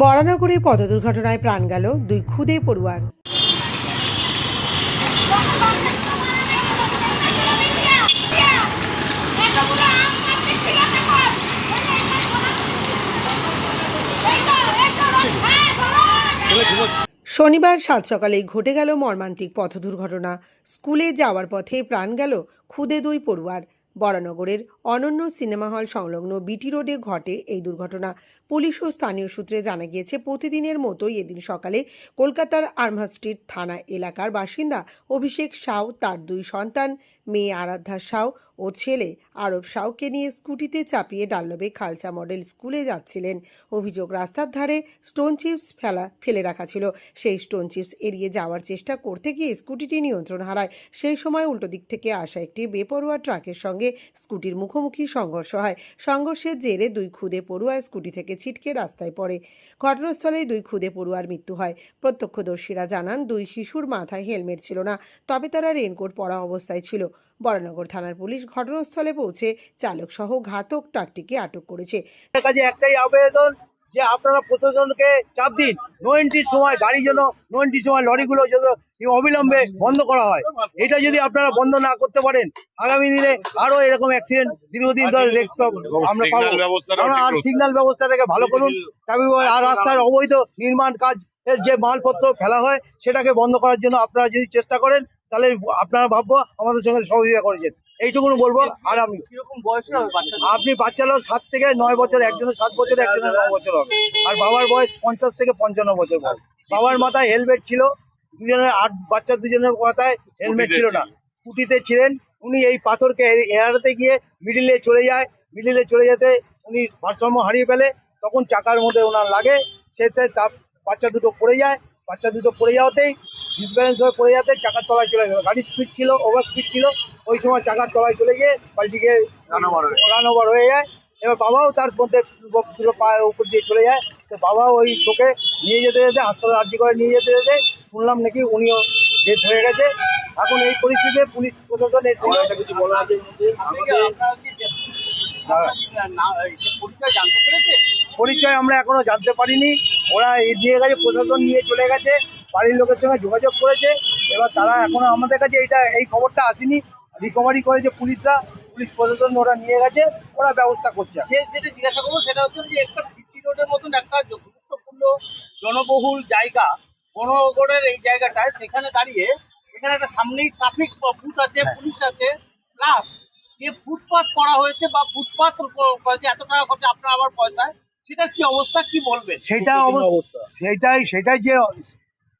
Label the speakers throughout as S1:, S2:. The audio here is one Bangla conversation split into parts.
S1: বরানগরে পথ দুর্ঘটনায় প্রাণ গেল দুই খুদে পড়ুয়ার। শনিবার সাত সকালেই ঘটে গেল মর্মান্তিক পথ দুর্ঘটনা। স্কুলে যাওয়ার পথে প্রাণ গেল খুদে দুই পড়ুয়ার। বরানগরের অনন্য সিনেমা হল সংলগ্ন বিটি রোডে ঘটে এই দুর্ঘটনা। পুলিশ ও স্থানীয় সূত্রে জানা গিয়েছে, প্রতিদিনের মতোই এদিন সকালে কলকাতার আর্মহার্স্ট্রিট থানা এলাকার বাসিন্দা অভিষেক সাউ তার দুই সন্তান, মেয়ে আরাধ্যা সাউ ও ছেলে আরব সাউকে নিয়ে স্কুটিতে চাপিয়ে ডাল্লবে খালসা মডেল স্কুলে যাচ্ছিলেন। অভিযোগ, রাস্তার ধারে স্টোন চিপস ফেলে রাখা ছিল। সেই স্টোন চিপস এড়িয়ে যাওয়ার চেষ্টা করতে গিয়ে স্কুটিটি নিয়ন্ত্রণ হারায়। সেই সময় উল্টো দিক থেকে আসা একটি বেপরোয়া ট্রাকের সঙ্গে স্কুটির মুখোমুখি সংঘর্ষ হয়। সংঘর্ষের জেরে দুই খুদে পড়ুয়া স্কুটি থেকে ছিটকে রাস্তায় পড়ে। ঘটনাস্থলেই দুই খুদে পড়ুয়ার মৃত্যু হয়। প্রত্যক্ষদর্শীরা জানান, দুই শিশুর মাথায় হেলমেট ছিল না, তবে তারা রেনকোট পরা অবস্থায় ছিল। বরানগর থানার পুলিশ ঘটনাস্থলে পৌঁছে চালক সহ ঘাতক ট্রাকটিকে আটক করেছে।
S2: কাছে একটাই আবেদন যে আপনারা প্রশাসনকে চাপ দিন, নো এন্ট্রির সময় গাড়ির জন্য, নো এন্ট্রির সময় লরিগুলো যেন অবিলম্বে বন্ধ করা হয়। এটা যদি আপনারা বন্ধ না করতে পারেন, আগামী দিনে আরো এরকম অ্যাক্সিডেন্ট দীর্ঘদিন ধরে দেখতে আমরা পাবো। আর সিগন্যাল ব্যবস্থাটাকে ভালো করুন, আর রাস্তার অবৈধ নির্মাণ কাজ যে মালপত্র ফেলা হয় সেটাকে বন্ধ করার জন্য আপনারা যদি চেষ্টা করেন, তাহলে আপনারা ভাববো আমাদের সঙ্গে সহযোগিতা করেছেন, এইটুকুন বলবো। আর আপনি বাচ্চা লোক 7 থেকে 9 বছর, একজনের 7 বছর, একজনের 9 বছর হবে। আর বাবার বয়স 50 থেকে 55 বছর বয়স। বাবার মাথায় হেলমেট ছিল, দুজনের বাচ্চা দুজনের মাথায় হেলমেট ছিল না, স্কুটিতে ছিলেন। উনি এই পাথরকে এড়াতে গিয়ে মিডিলে চলে যেতে উনি ভারসাম্য হারিয়ে ফেলে। তখন চাকার মধ্যে ওনার লাগে, সেতে তার বাচ্চা দুটো পড়ে যাওয়াতেই ডিসব্যালেন্স হয়ে পড়ে যাতে চাকার তলায় চলে গেল। গাড়ির স্পিড ছিল, ওভার স্পিড ছিল, ওই সময় চাকার তলায় চলে গিয়ে বাড়িটিকে রান ওভার হয়ে যায়। এবার বাবাও তার মধ্যে দুটো পায়ের উপর দিয়ে চলে যায়। তো বাবাও ওই শোকে নিয়ে যেতে হাসপাতালে আর্জি করে নিয়ে যেতে শুনলাম নাকি উনিও ডেথ হয়ে গেছে। এখন এই পরিস্থিতিতে পুলিশ প্রশাসন এসেছিল। পরিচয় আমরা এখনো জানতে পারিনি, ওরা দিয়ে গেছে, প্রশাসন নিয়ে চলে গেছে, বাড়ির লোকের সঙ্গে যোগাযোগ করেছে। এবার তারা এখনো আমাদের কাছে এই খবরটা আসেনি, রিকভারি করেছে পুলিশ প্রশাসন, ওরা নিয়ে গেছে, ওরা ব্যবস্থা করছে।
S3: যেটা জিজ্ঞাসা করবো সেটা হচ্ছে যে একটা বিটি রোডের মতন একটা গুরুত্বপূর্ণ জনবহুল জায়গা, বনগড়ের এই জায়গাটায়, সেখানে দাঁড়িয়ে এখানে একটা সামনেই ট্রাফিক বুথ আছে, পুলিশ আছে, প্লাস যে ফুটপাথ করা হয়েছে বা ফুটপাথ করেছে, এত টাকা খরচা আপনার আবার পয়সায়, সেটার কি অবস্থা, কি বলবেন?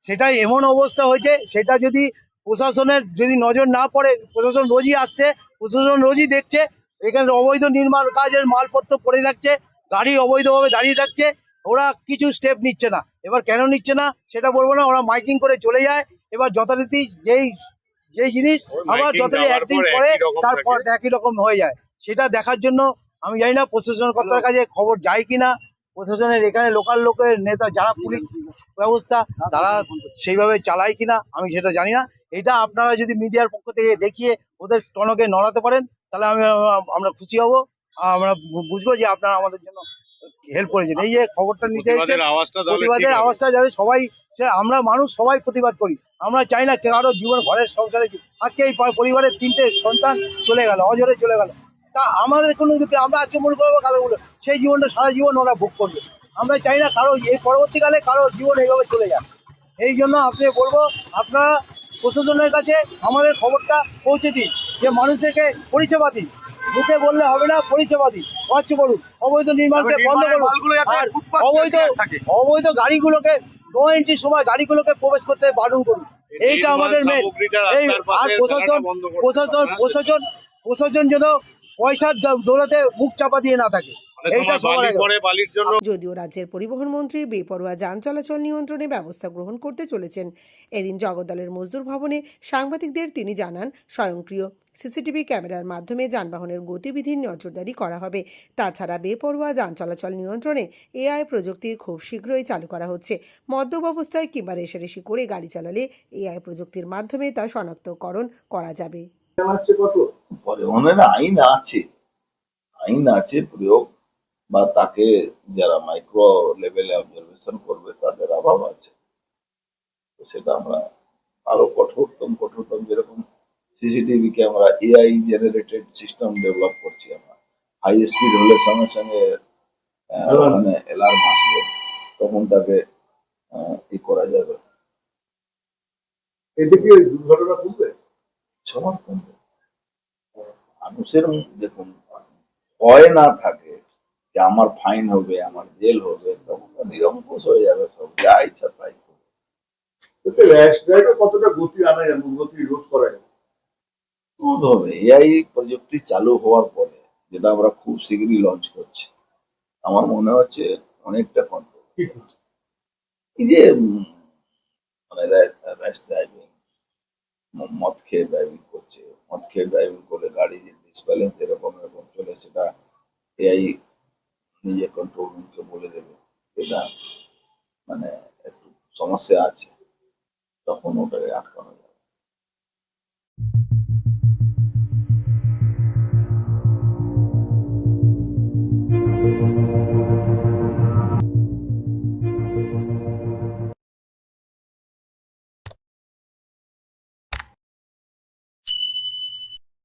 S2: সেটাই এমন অবস্থা হয়েছে, সেটা যদি প্রশাসনের যদি নজর না পড়ে, প্রশাসন রোজই আসছে, প্রশাসন রোজই দেখছে এখানে অবৈধ নির্মাণ কাজের মালপত্র পড়ে থাকছে, গাড়ি অবৈধভাবে দাঁড়িয়ে থাকছে, ওরা কিছু স্টেপ নিচ্ছে না। এবার কেন নিচ্ছে না সেটা বলবো না, ওরা মাইকিং করে চলে যায়। এবার যথারীতি যেই জিনিস আবার যথারীতি একদিন পরে তারপর একই রকম হয়ে যায়। সেটা দেখার জন্য আমি জানি না প্রশাসন কর্তার কাছে খবর যায় কিনা, প্রশাসনের এখানে লোকাল লোকের নেতা যারা পুলিশ ব্যবস্থা তারা সেইভাবে চালায় কিনা আমি সেটা জানি না। এটা আপনারা যদি মিডিয়ার পক্ষ থেকে দেখিয়ে ওদের টনকে নড়াতে পারেন, তাহলে আমরা খুশি হব, আমরা বুঝবো যে আপনারা আমাদের জন্য হেল্প করেছেন। এই যে খবরটা নিতে এসেছেন, প্রতিবাদের আওয়াজটা যাতে সবাই, আমরা মানুষ সবাই প্রতিবাদ করি। আমরা চাই না কারো জীবন, ঘরের সংসারে আজকে এই পরিবারের 3টে সন্তান চলে গেল, অজরে চলে গেল। তা আমাদের কোনো, আমরা আজকে মনে করবো কারো সেই জীবনটা সারা জীবন ওরা ভোগ করবে। আমরা চাই না কারো এই পরবর্তীকালে কারো জীবন এইভাবে চলে যায়। এই জন্য আপনি বলবো, আপনারা প্রশাসনের কাছে আমাদের খবরটা পৌঁছে দিন, যে মানুষদেরকে পরিষেবা দিন। মুখে বললে হবে না, পরিষেবা দিন, কাজ করুন, অবৈধ নির্মাণকে বন্ধ করুন, আর অবৈধ গাড়িগুলোকে নো এন্ট্রির সময় গাড়িগুলোকে প্রবেশ করতে বারণ করুন। এইটা আমাদের মেন। এই আর প্রশাসন যেন পয়সার দৌড়াতে মুখ চাপা দিয়ে না থাকে, এইটা সবার আগে।
S1: যদিও রাজ্যের পরিবহন মন্ত্রী বেপরোয়া যান চলাচল নিয়ন্ত্রণে ব্যবস্থা গ্রহণ করতে চলেছেন। এদিন জগদ্দলের মজদুর ভবনে সাংবাদিকদের তিনি জানান, স্বয়ংক্রিয় সিসিটিভি ক্যামেরার মাধ্যমে যানবাহনের গতিবিধির নজরদারি করা হবে। তাছাড়া বেপরোয়া যান চলাচল নিয়ন্ত্রণে এআই প্রযুক্তি খুব শীঘ্রই চালু করা হচ্ছে। মদ্যপ অবস্থায় কিংবা রেষারেষি করে গাড়ি চালালে এআই প্রযুক্তির মাধ্যমে তা শনাক্তকরণ করা যাবে।
S4: আইন আছে, প্রয়োগ বা তাকে যারা মাইক্রো লেভেলে অবজারভেশন করবে তাদের অভাব আছে। তো সেটা আমরা আরো কঠোরতম যেরকম CCTV camera, AI generated system develop করছি আমরা। হাই স্পিড হলে সঙ্গে সঙ্গে ওখানে অ্যালার্ম আসবে, তখন তাকে ই করা যাবে।
S5: এতে কি দুর্ঘটনা কমবে?
S4: সবার কমবে। মানুষের দেখুন, ভয় না থাকে যে আমার ফাইন হবে, আমার জেল হবে, তখন তো নিরঙ্কুশ হয়ে যাবে, সব যা ইচ্ছা তাই করবে।
S5: এতে র্যাশ ড্রাইভে কতটা গতি আনা যাবে, গতি রোধ করা যাবে?
S4: রোধ হবে এআই প্রযুক্তি চালু হওয়ার পরে, যেটা আমরা খুব শীঘ্রই লঞ্চ করছি। আমার মনে হচ্ছে অনেকটা কন্ট্রোল।
S5: ঠিক।
S4: এই যে মানে র্যাশ ড্রাইভিং, মদ খেয়ে ড্রাইভিং করছে, মদ খেয়ে ড্রাইভিং করে গাড়ি ডিসব্যালেন্স এরকম এরকম চলে, সেটা এআই নিজে কন্ট্রোল রুমকে বলে দেবে এটা মানে একটু সমস্যা আছে, তখন ওটাকে আটকানো যাবে।